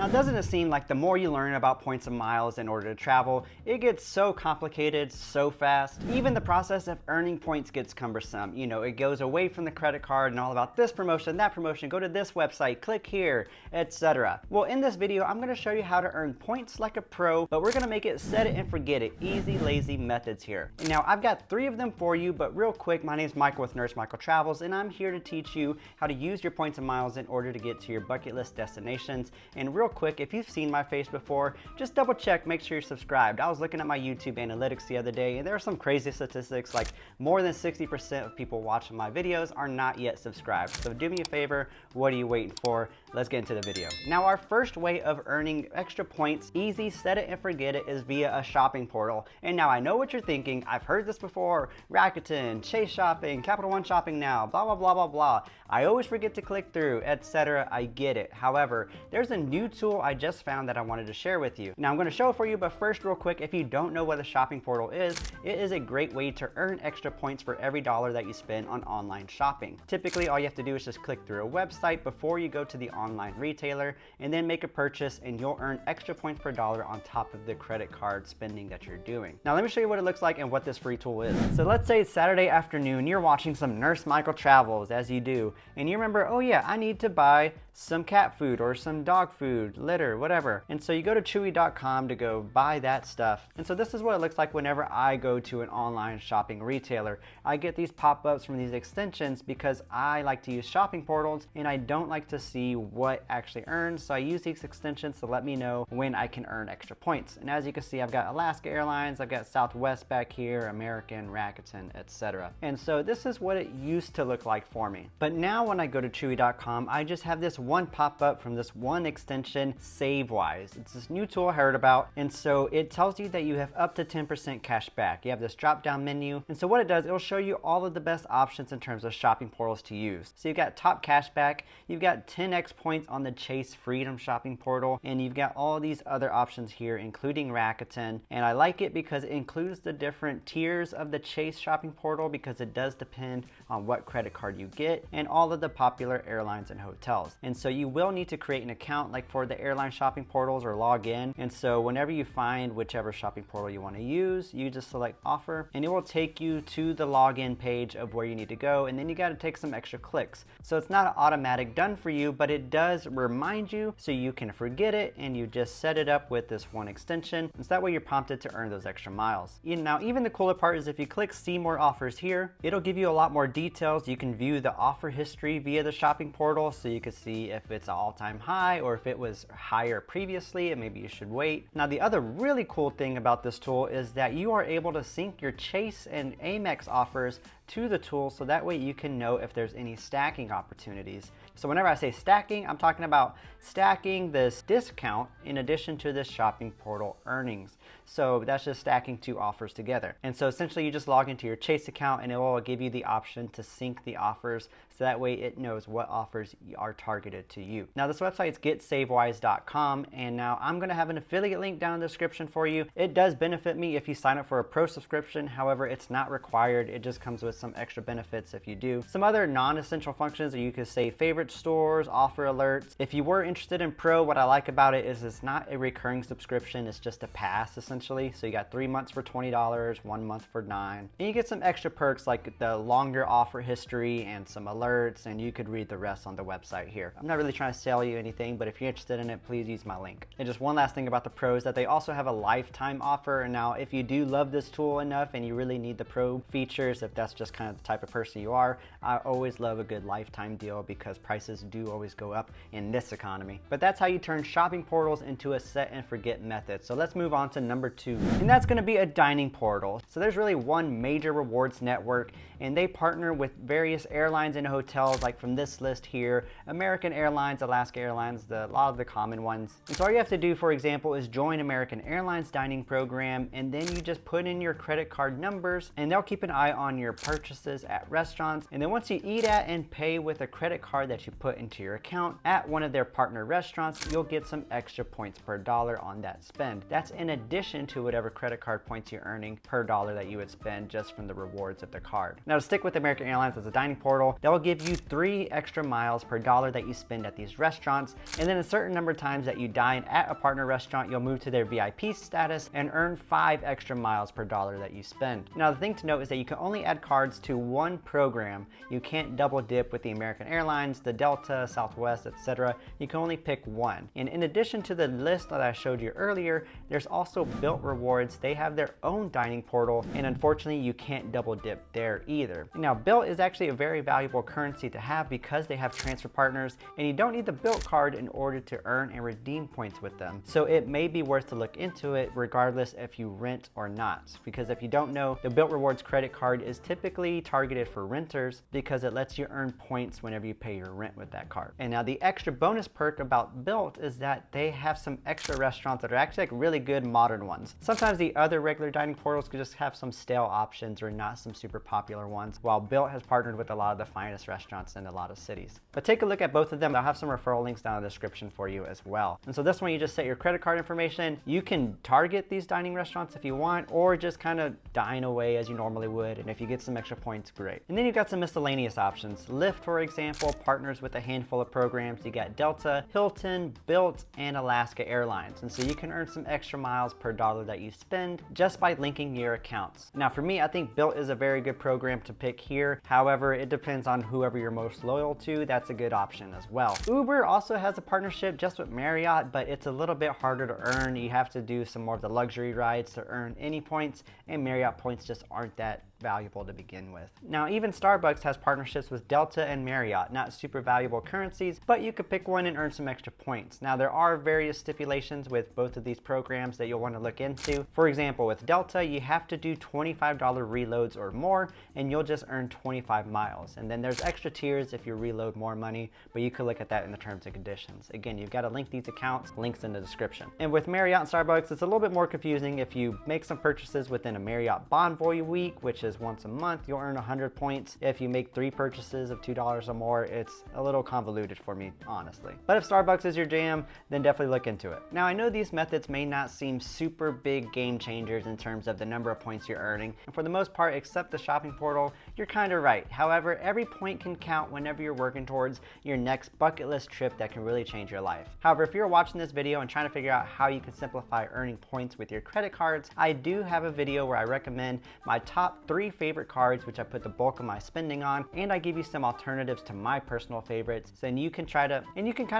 Now, doesn't it seem like the more you learn about points and miles in order to travel, it gets so complicated so fast? Even the process of earning points gets cumbersome. You know, it goes away from the credit card and all about this promotion, that promotion, go to this website, click here, etc. Well, in this video, I'm going to show you how to earn points like a pro, but we're going to make it set it and forget it, easy, lazy methods here. And now, I've got 3 of them for you, but real quick, my name is Michael with Nurse Michael Travels, and I'm here to teach you how to use your points and miles in order to get to your bucket list destinations. And real quick, if you've seen my face before, just double check, make sure you're subscribed. I was looking at my YouTube analytics the other day, and there are some crazy statistics, like more than 60% of people watching my videos are not yet subscribed. So do me a favor, what are you waiting for? Let's get into the video. Now, our first way of earning extra points, easy, set it and forget it, is via a shopping portal. And now I know what you're thinking, I've heard this before, Rakuten, Chase Shopping, Capital One Shopping Now, blah, blah, blah, blah, blah. I always forget to click through, etc. I get it. However, there's a new tool I just found that I wanted to share with you. Now, I'm gonna show it for you, but first, real quick, if you don't know what a shopping portal is, it is a great way to earn extra points for every dollar that you spend on online shopping. Typically, all you have to do is just click through a website before you go to the online retailer and then make a purchase, and you'll earn extra points per dollar on top of the credit card spending that you're doing. Now, let me show you what it looks like and what this free tool is. So let's say it's Saturday afternoon, you're watching some Nurse Michael Travels, as you do, and you remember, oh yeah, I need to buy some cat food or some dog food, litter, whatever. And so you go to chewy.com to go buy that stuff. And so this is what it looks like whenever I go to an online shopping retailer. I get these pop-ups from these extensions because I like to use shopping portals and I don't like to see what actually earns. So I use these extensions to let me know when I can earn extra points. And as you can see, I've got Alaska Airlines, I've got Southwest back here, American, Rakuten, etc. And so this is what it used to look like for me. But now when I go to chewy.com, I just have this one pop-up from this one extension, SaveWise. It's this new tool I heard about, and so it tells you that you have up to 10% cash back. You have this drop-down menu, and so what it does, it'll show you all of the best options in terms of shopping portals to use. So you've got top cash back, you've got 10x points on the Chase Freedom shopping portal, and you've got all these other options here, including Rakuten. And I like it because it includes the different tiers of the Chase shopping portal, because it does depend on what credit card you get, and all of the popular airlines and hotels. And so you will need to create an account like for the airline shopping portals, or log in. And so whenever you find whichever shopping portal you want to use, you just select offer, and it will take you to the login page of where you need to go, and then you got to take some extra clicks. So it's not automatic done for you, but it does remind you so you can forget it, and you just set it up with this one extension, and so that way you're prompted to earn those extra miles. Now, even the cooler part is if you click see more offers here, it'll give you a lot more details. You can view the offer history via the shopping portal, so you can see if it's an all-time high or if it was higher previously and maybe you should wait. Now, the other really cool thing about this tool is that you are able to sync your Chase and Amex offers to the tool, so that way you can know if there's any stacking opportunities. So whenever I say stacking, I'm talking about stacking this discount in addition to this shopping portal earnings. So that's just stacking 2 offers together. And so essentially you just log into your Chase account and it will give you the option to sync the offers, so that way it knows what offers are targeted to you. Now, this website is getsavewise.com, and now I'm going to have an affiliate link down in the description for you. It does benefit me if you sign up for a pro subscription. However, it's not required. It just comes with some extra benefits if you do. Some other non-essential functions are you can save favorite stores, offer alerts. If you were interested in pro, what I like about it is it's not a recurring subscription. It's just a pass essentially. So you got 3 months for $20, 1 month for $9. And you get some extra perks like the longer offer history and some alerts, and you could read the rest on the website here. I'm not really trying to sell you anything, but if you're interested in it, please use my link. And just one last thing about the pros, that they also have a lifetime offer. And now if you do love this tool enough and you really need the pro features, if that's just kind of the type of person you are, I always love a good lifetime deal because prices do always go up in this economy. But that's how you turn shopping portals into a set and forget method. So let's move on to number 2, and that's going to be a dining portal. So there's really one major rewards network, and they partner with various airlines and hotels, like from this list here, American Airlines, Alaska Airlines, a lot of the common ones. And so all you have to do, for example, is join American Airlines dining program, and then you just put in your credit card numbers, and they'll keep an eye on your purchase purchases at restaurants. And then once you eat at and pay with a credit card that you put into your account at one of their partner restaurants, you'll get some extra points per dollar on that spend. That's in addition to whatever credit card points you're earning per dollar that you would spend just from the rewards of the card. Now, to stick with American Airlines as a dining portal, that will give you 3 extra miles per dollar that you spend at these restaurants. And then a certain number of times that you dine at a partner restaurant, you'll move to their VIP status and earn 5 extra miles per dollar that you spend. Now, the thing to note is that you can only add cards to one program. You can't double dip with the American Airlines, the Delta, Southwest, etc. You can only pick one. And in addition to the list that I showed you earlier, there's also Bilt Rewards. They have their own dining portal, and unfortunately you can't double dip there either. Now, Bilt is actually a very valuable currency to have because they have transfer partners, and you don't need the Bilt card in order to earn and redeem points with them. So it may be worth to look into it regardless if you rent or not, because if you don't know, the Bilt Rewards credit card is typically targeted for renters because it lets you earn points whenever you pay your rent with that card. And now the extra bonus perk about Bilt is that they have some extra restaurants that are actually like really good modern ones. Sometimes the other regular dining portals could just have some stale options or not some super popular ones, while Bilt has partnered with a lot of the finest restaurants in a lot of cities. But take a look at both of them. I'll have some referral links down in the description for you as well. And so this one, you just set your credit card information. You can target these dining restaurants if you want, or just kind of dine away as you normally would. And if you get some extra points, great. And then you've got some miscellaneous options. Lyft, for example, partners with a handful of programs. You got Delta, Hilton, Bilt, and Alaska Airlines. And so you can earn some extra miles per dollar that you spend just by linking your accounts. Now for me, I think Bilt is a very good program to pick here. However, it depends on whoever you're most loyal to. That's a good option as well. Uber also has a partnership just with Marriott, but it's a little bit harder to earn. You have to do some more of the luxury rides to earn any points, and Marriott points just aren't that valuable to begin with. Now, even Starbucks has partnerships with Delta and Marriott, not super valuable currencies, but you could pick one and earn some extra points. Now, there are various stipulations with both of these programs that you'll want to look into. For example, with Delta, you have to do $25 reloads or more, and you'll just earn 25 miles. And then there's extra tiers if you reload more money, but you can look at that in the terms and conditions. Again, you've got to link these accounts, links in the description. And with Marriott and Starbucks, it's a little bit more confusing. If you make some purchases within a Marriott Bonvoy week, which is once a month, you'll earn 100 points. If you make 3 purchases of $2 or more, it's a little convoluted for me, honestly. But if Starbucks is your jam, then definitely look into it. Now, I know these methods may not seem super big game changers in terms of the number of points you're earning, and for the most part, except the shopping portal, you're kind of right. However, every point can count whenever you're working towards your next bucket list trip that can really change your life. However, if you're watching this video and trying to figure out how you can simplify earning points with your credit cards, I do have a video where I recommend my top 3 favorite cards, which I put the bulk of my spending on, and I give you some alternatives to my personal favorites. So then you can kind of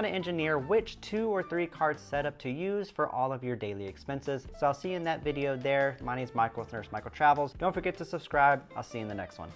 engineer which 2 or 3 cards setup to use for all of your daily expenses. So I'll see you in that video there. My name is Michael with Nurse Michael Travels. Don't forget to subscribe. I'll see you in the next one.